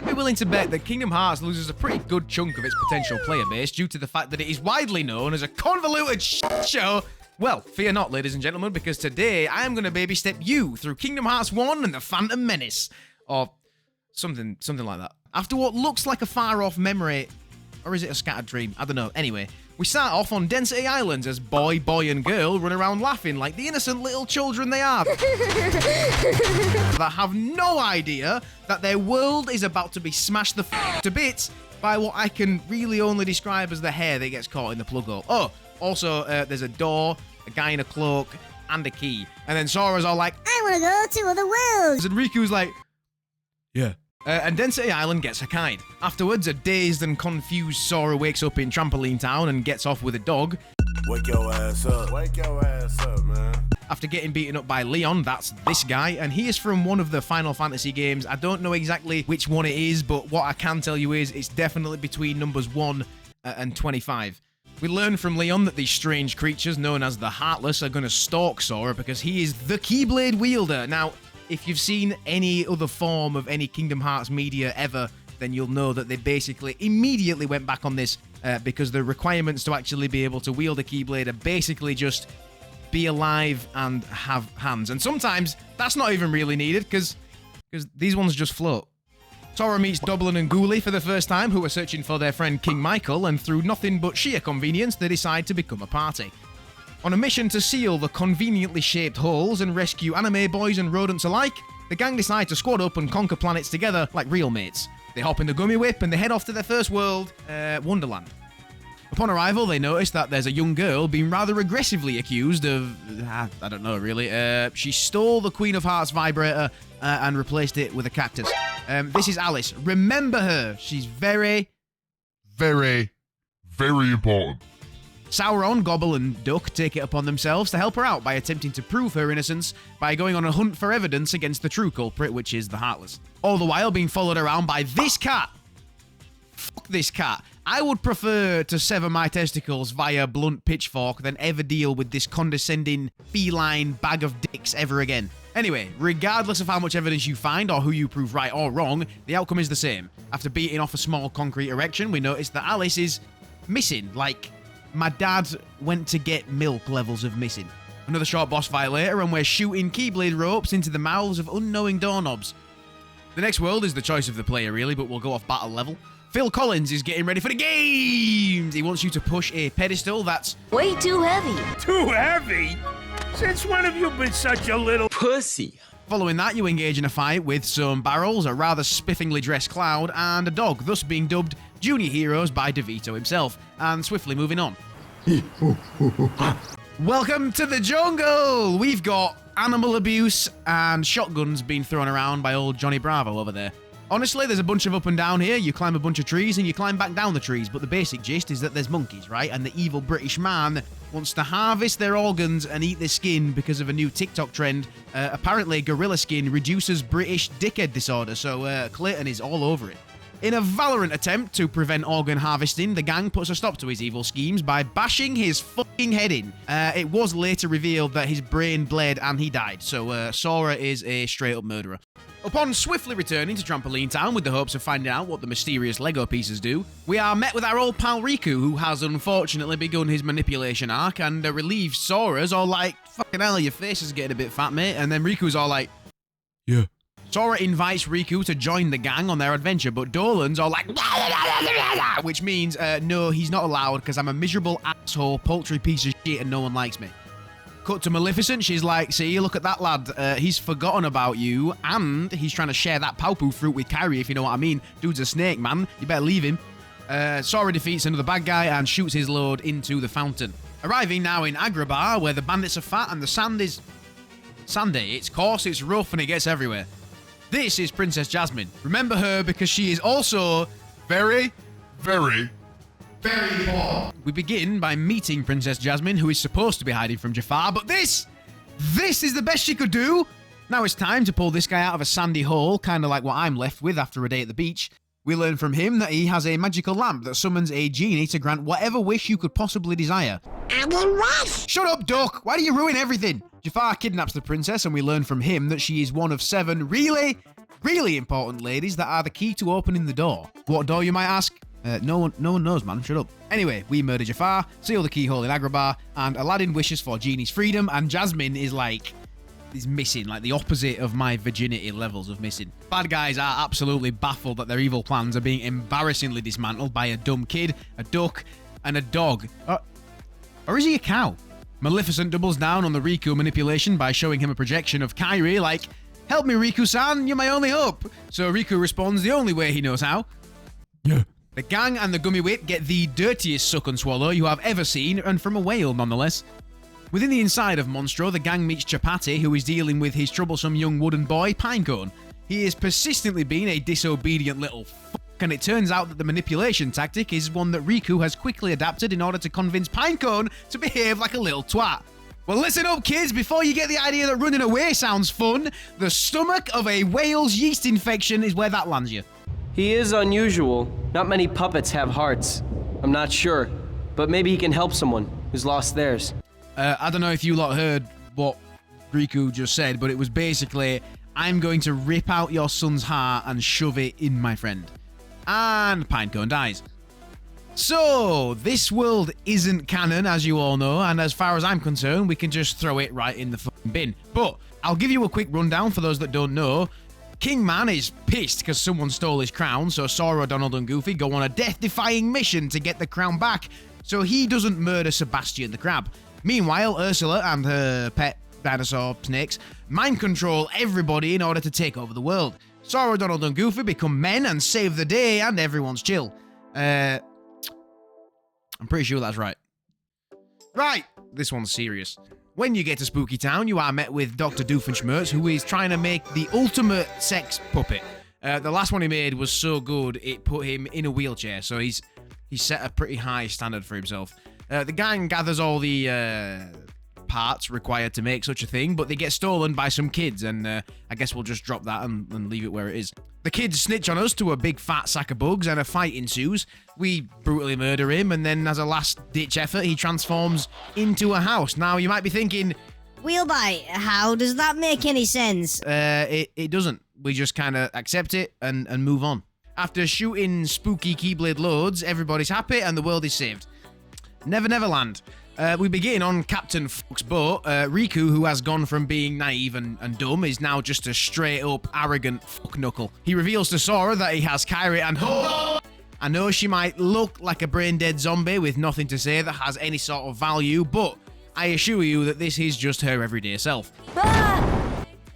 I'd be willing to bet that Kingdom Hearts loses a pretty good chunk of its potential player base due to the fact that it is widely known as a convoluted show. Well, fear not, ladies and gentlemen, because today I am going to baby step you through Kingdom Hearts 1 and the Phantom Menace. Or something like that. After what looks like a far-off memory, or is it a scattered dream? I don't know. Anyway, we start off on Density Islands as boy, and girl run around laughing like the innocent little children they are. That have no idea that their world is about to be smashed the to bits by what I can really only describe as the hair that gets caught in the plug hole. Oh, also, there's a door, a guy in a cloak, and a key. And then Sora's all like, I want to go to other worlds. And Riku's like, yeah. And Density Island gets Hakai'd. Afterwards, a dazed and confused Sora wakes up in Trampoline Town and gets off with a dog. Wake your ass up. Wake your ass up, man. After getting beaten up by Leon, that's this guy, and he is from one of the Final Fantasy games. I don't know exactly which one it is, but what I can tell you is it's definitely between numbers 1 and 25. We learn from Leon that these strange creatures known as the Heartless are going to stalk Sora because he is the Keyblade wielder. Now, if you've seen any other form of any Kingdom Hearts media ever, then you'll know that they basically immediately went back on this because the requirements to actually be able to wield a Keyblade are basically just be alive and have hands. And sometimes that's not even really needed because these ones just float. Sora meets Doblin and Ghoulie for the first time, who are searching for their friend King Michael, and through nothing but sheer convenience, they decide to become a party. On a mission to seal the conveniently shaped holes and rescue anime boys and rodents alike, the gang decide to squad up and conquer planets together like real mates. They hop in the Gummy Whip and they head off to their first world, Wonderland. Upon arrival, they notice that there's a young girl being rather aggressively accused of, I don't know really, she stole the Queen of Hearts vibrator and replaced it with a cactus. This is Alice. Remember her. She's very, very important. Sauron, Gobble, and Duck take it upon themselves to help her out by attempting to prove her innocence by going on a hunt for evidence against the true culprit, which is the Heartless. All the while being followed around by this cat. Fuck this cat. I would prefer to sever my testicles via blunt pitchfork than ever deal with this condescending feline bag of dicks ever again. Anyway, regardless of how much evidence you find or who you prove right or wrong, the outcome is the same. After beating off a small concrete erection, we notice that Alice is missing, like my dad went to get milk levels of missing. Another short boss fight later, and we're shooting Keyblade ropes into the mouths of unknowing doorknobs. The next world is the choice of the player, really, but we'll go off battle level. Phil Collins is getting ready for the games! He wants you to push a pedestal that's Way too heavy. Too heavy? Since when have you been such a little pussy? Following that, you engage in a fight with some barrels, a rather spiffingly dressed Cloud, and a dog, thus being dubbed Junior Heroes by DeVito himself, and swiftly moving on. Welcome to the jungle! We've got animal abuse and shotguns being thrown around by old Johnny Bravo over there. Honestly, there's a bunch of up and down here. You climb a bunch of trees and you climb back down the trees, but the basic gist is that there's monkeys, right? And the evil British man wants to harvest their organs and eat their skin because of a new TikTok trend. Apparently, gorilla skin reduces British dickhead disorder, so Clayton is all over it. In a valiant attempt to prevent organ harvesting, the gang puts a stop to his evil schemes by bashing his fucking head in. It was later revealed that his brain bled and he died, so Sora is a straight-up murderer. Upon swiftly returning to Trampoline Town with the hopes of finding out what the mysterious Lego pieces do, we are met with our old pal Riku, who has unfortunately begun his manipulation arc, and relieved Sora's all like, fucking hell, your face is getting a bit fat, mate, and then Riku's all like, yeah. Sora invites Riku to join the gang on their adventure, but Dolan's all like, which means, no, he's not allowed because I'm a miserable asshole, paltry piece of shit and no one likes me. Cut to Maleficent, she's like, see, look at that lad, he's forgotten about you, and he's trying to share that Paupu fruit with Kyrie, if you know what I mean. Dude's a snake, man, you better leave him. Sora defeats another bad guy and shoots his load into the fountain. Arriving now in Agrabah, where the bandits are fat and the sand is sandy. It's coarse, it's rough, and it gets everywhere. This is Princess Jasmine. Remember her because she is also very important. We begin by meeting Princess Jasmine, who is supposed to be hiding from Jafar, but this is the best she could do. Now it's time to pull this guy out of a sandy hole, kind of like what I'm left with after a day at the beach. We learn from him that he has a magical lamp that summons a genie to grant whatever wish you could possibly desire. And then what? Shut up, Duck! Why do you ruin everything? Jafar kidnaps the princess, and we learn from him that she is one of 7 really Really important, ladies, that are the key to opening the door. What door, you might ask? No one knows, man. Shut up. Anyway, we murder Jafar, seal the keyhole in Agrabah, and Aladdin wishes for Genie's freedom, and Jasmine is missing, like the opposite of my virginity levels of missing. Bad guys are absolutely baffled that their evil plans are being embarrassingly dismantled by a dumb kid, a duck, and a dog. Or is he a cow? Maleficent doubles down on the Riku manipulation by showing him a projection of Kairi like, "Help me, Riku-san, you're my only hope." So Riku responds the only way he knows how. Yeah. The gang and the gummy whip get the dirtiest suck and swallow you have ever seen, and from a whale nonetheless. Within the inside of Monstro, the gang meets Chapati, who is dealing with his troublesome young wooden boy, Pinecone. He has persistently been a disobedient little fuck, and it turns out that the manipulation tactic is one that Riku has quickly adapted in order to convince Pinecone to behave like a little twat. Well, listen up, kids, before you get the idea that running away sounds fun, the stomach of a whale's yeast infection is where that lands you. He is unusual. Not many puppets have hearts. I'm not sure, but maybe he can help someone who's lost theirs. I don't know if you lot heard what Riku just said, but it was basically, I'm going to rip out your son's heart and shove it in my friend. And Pinecone dies. So, this world isn't canon, as you all know, and as far as I'm concerned, we can just throw it right in the fucking bin. But, I'll give you a quick rundown for those that don't know. King Man is pissed because someone stole his crown, so Sora, Donald, and Goofy go on a death-defying mission to get the crown back, so he doesn't murder Sebastian the Crab. Meanwhile, Ursula and her pet dinosaur snakes mind control everybody in order to take over the world. Sora, Donald, and Goofy become men and save the day, and everyone's chill. I'm pretty sure that's right. Right, this one's serious. When you get to Spooky Town, you are met with Dr. Doofenshmirtz, who is trying to make the ultimate sex puppet. The last one he made was so good, it put him in a wheelchair, so he's set a pretty high standard for himself. The gang gathers all the parts required to make such a thing, but they get stolen by some kids, and I guess we'll just drop that and leave it where it is. The kids snitch on us to a big fat sack of bugs, and a fight ensues. We brutally murder him, and then as a last-ditch effort, he transforms into a house. Now, you might be thinking... Wheelbite, how does that make any sense? It doesn't. We just kind of accept it and move on. After shooting spooky Keyblade loads, everybody's happy, and the world is saved. Never Neverland. We begin on Captain Fuck's boat. Riku, who has gone from being naive and dumb, is now just a straight-up arrogant fuck-knuckle. He reveals to Sora that he has Kairi and... I know she might look like a brain-dead zombie with nothing to say that has any sort of value, but I assure you that this is just her everyday self.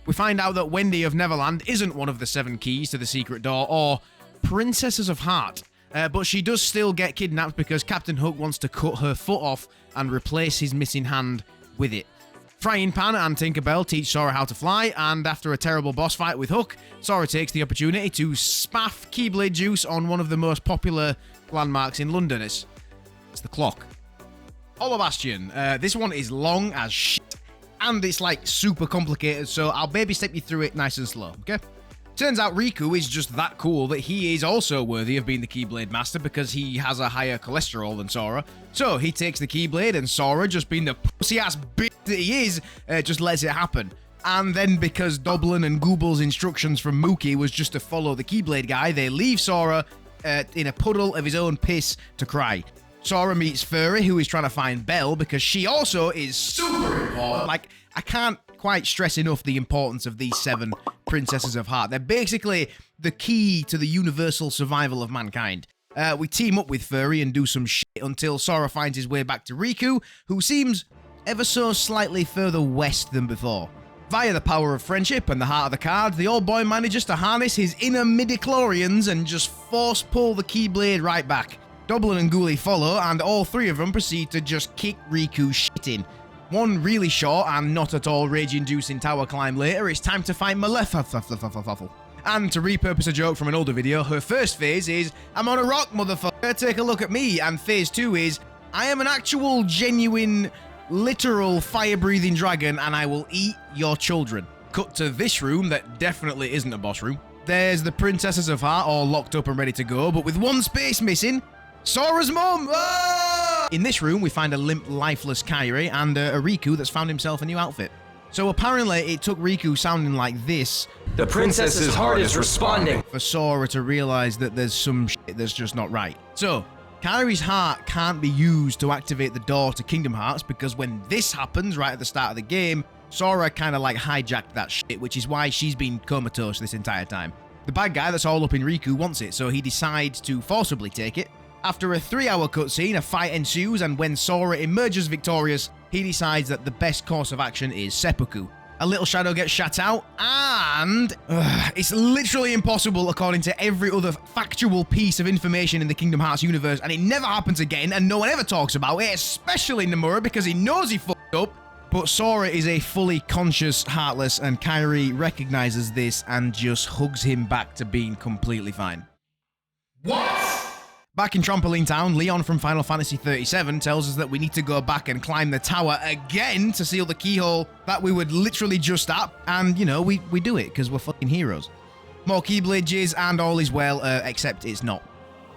We find out that Wendy of Neverland isn't one of the 7 keys to the secret door, or Princesses of Heart. But she does still get kidnapped because Captain Hook wants to cut her foot off and replace his missing hand with it. Frying Pan and Tinkerbell teach Sora how to fly, and after a terrible boss fight with Hook, Sora takes the opportunity to spaff Keyblade juice on one of the most popular landmarks in London. It's the clock. Hollow Bastion. This one is long as shit, and it's like super complicated, so I'll baby step you through it nice and slow, okay? Turns out Riku is just that cool that he is also worthy of being the Keyblade Master because he has a higher cholesterol than Sora. So he takes the Keyblade, and Sora, just being the pussy-ass bitch that he is, just lets it happen. And then because Doblin and Gooble's instructions from Mookie was just to follow the Keyblade guy, they leave Sora in a puddle of his own piss to cry. Sora meets Furry, who is trying to find Belle because she also is super important. Like, I can't quite stress enough the importance of these 7 Princesses of Heart. They're basically the key to the universal survival of mankind. We team up with Furry and do some shit until Sora finds his way back to Riku, who seems ever so slightly further west than before. Via the power of friendship and the heart of the card, the old boy manages to harness his inner midichlorians and just force pull the Keyblade right back. Doblin and Ghoulie follow, and all 3 of them proceed to just kick Riku's shit in. One really short and not at all rage-inducing tower climb later, it's time to fight Maleficent. And to repurpose a joke from an older video, her first phase is, I'm on a rock, motherfucker, take a look at me. And phase 2 is, I am an actual, genuine, literal fire-breathing dragon and I will eat your children. Cut to this room that definitely isn't a boss room. There's the Princesses of Heart all locked up and ready to go, but with one space missing, Sora's mum! Ah! In this room, we find a limp, lifeless Kairi and a Riku that's found himself a new outfit. So apparently, it took Riku sounding like this The princess's heart is responding. For Sora to realize that there's some shit that's just not right. So, Kairi's heart can't be used to activate the door to Kingdom Hearts because when this happens right at the start of the game, Sora kind of like hijacked that shit, which is why she's been comatose this entire time. The bad guy that's all up in Riku wants it, so he decides to forcibly take it. After a 3-hour cutscene, a fight ensues, and when Sora emerges victorious, he decides that the best course of action is seppuku. A little shadow gets shot out, and it's literally impossible according to every other factual piece of information in the Kingdom Hearts universe, and it never happens again, and no one ever talks about it, especially Nomura, because he knows he fucked up. But Sora is a fully conscious Heartless, and Kairi recognizes this and just hugs him back to being completely fine. What? Back in Trampoline Town, Leon from Final Fantasy XXXVII tells us that we need to go back and climb the tower again to seal the keyhole that we were literally just at. And, you know, we do it because we're fucking heroes. More Keyblade jizz and all is well, except it's not.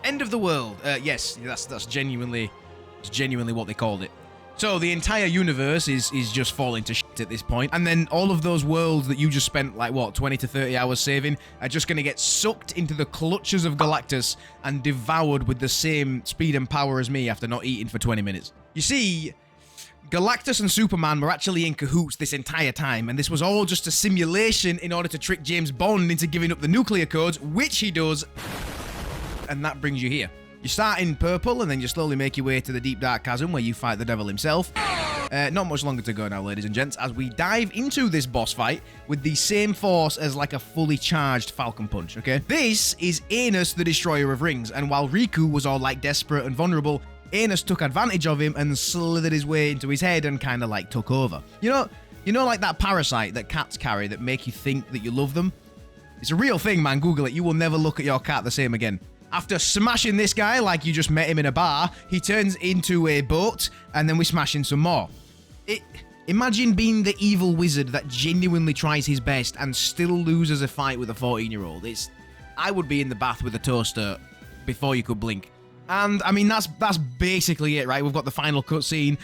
End of the world. Yes, that's genuinely what they called it. So the entire universe is just falling to shit at this point, and then all of those worlds that you just spent like what 20 to 30 hours saving are just going to get sucked into the clutches of Galactus and devoured with the same speed and power as me after not eating for 20 minutes. You see, Galactus and Superman were actually in cahoots this entire time, and this was all just a simulation in order to trick James Bond into giving up the nuclear codes, which he does, and that brings you here. You start in purple, and then you slowly make your way to the deep dark chasm where you fight the devil himself. Not much longer to go now, ladies and gents, as we dive into this boss fight with the same force as like a fully charged Falcon Punch, okay? This is Anus, the Destroyer of Rings, and while Riku was all like desperate and vulnerable, Anus took advantage of him and slithered his way into his head and kind of like took over. You know like that parasite that cats carry that make you think that you love them? It's a real thing, man. Google it. You will never look at your cat the same again. After smashing this guy like you just met him in a bar, he turns into a boat, and then we smash in some more. Imagine being the evil wizard that genuinely tries his best and still loses a fight with a 14-year-old. I would be in the bath with a toaster before you could blink. And, I mean, that's basically it, right? We've got the final cutscene.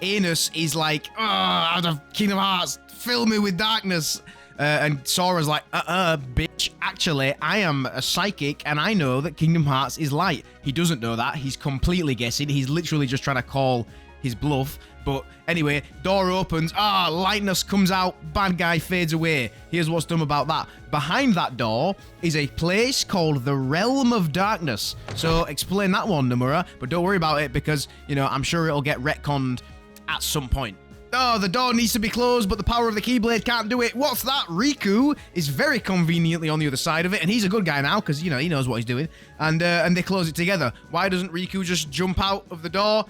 Anus is like, out of Kingdom Hearts, fill me with darkness. And Sora's like, bitch, actually, I am a psychic, and I know that Kingdom Hearts is light. He doesn't know that. He's completely guessing. He's literally just trying to call his bluff. But anyway, door opens. Lightness comes out. Bad guy fades away. Here's what's dumb about that. Behind that door is a place called the Realm of Darkness. So explain that one, Nomura. But don't worry about it because, you know, I'm sure it'll get retconned at some point. Oh, the door needs to be closed, but the power of the Keyblade can't do it. What's that? Riku is very conveniently on the other side of it, and he's a good guy now because, you know, he knows what he's doing. And they close it together. Why doesn't Riku just jump out of the door?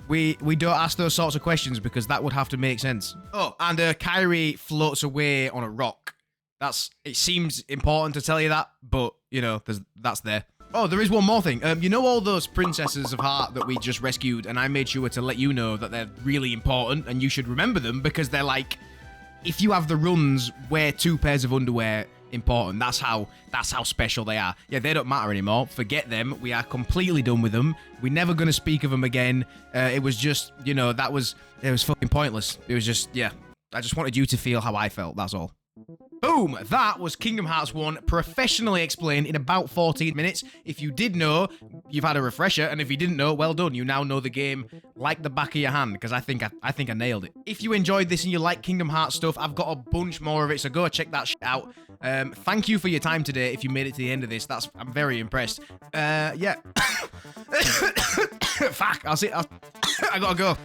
We don't ask those sorts of questions because that would have to make sense. Oh, and Kairi floats away on a rock. It seems important to tell you that, but, you know, that's there. Oh, there is one more thing. You know all those princesses of heart that we just rescued, and I made sure to let you know that they're really important, and you should remember them because they're like, if you have the runs, wear 2 pairs of underwear important. That's how special they are. Yeah, they don't matter anymore. Forget them. We are completely done with them. We're never going to speak of them again. It was just, you know, it was fucking pointless. It was just, yeah. I just wanted you to feel how I felt. That's all. Boom! That was Kingdom Hearts 1 professionally explained in about 14 minutes. If you did know, you've had a refresher, and if you didn't know, well done. You now know the game like the back of your hand, because I think I nailed it. If you enjoyed this and you like Kingdom Hearts stuff, I've got a bunch more of it, so go check that shit out. Thank you for your time today. If you made it to the end of this, I'm very impressed. Yeah. Fuck, I gotta go.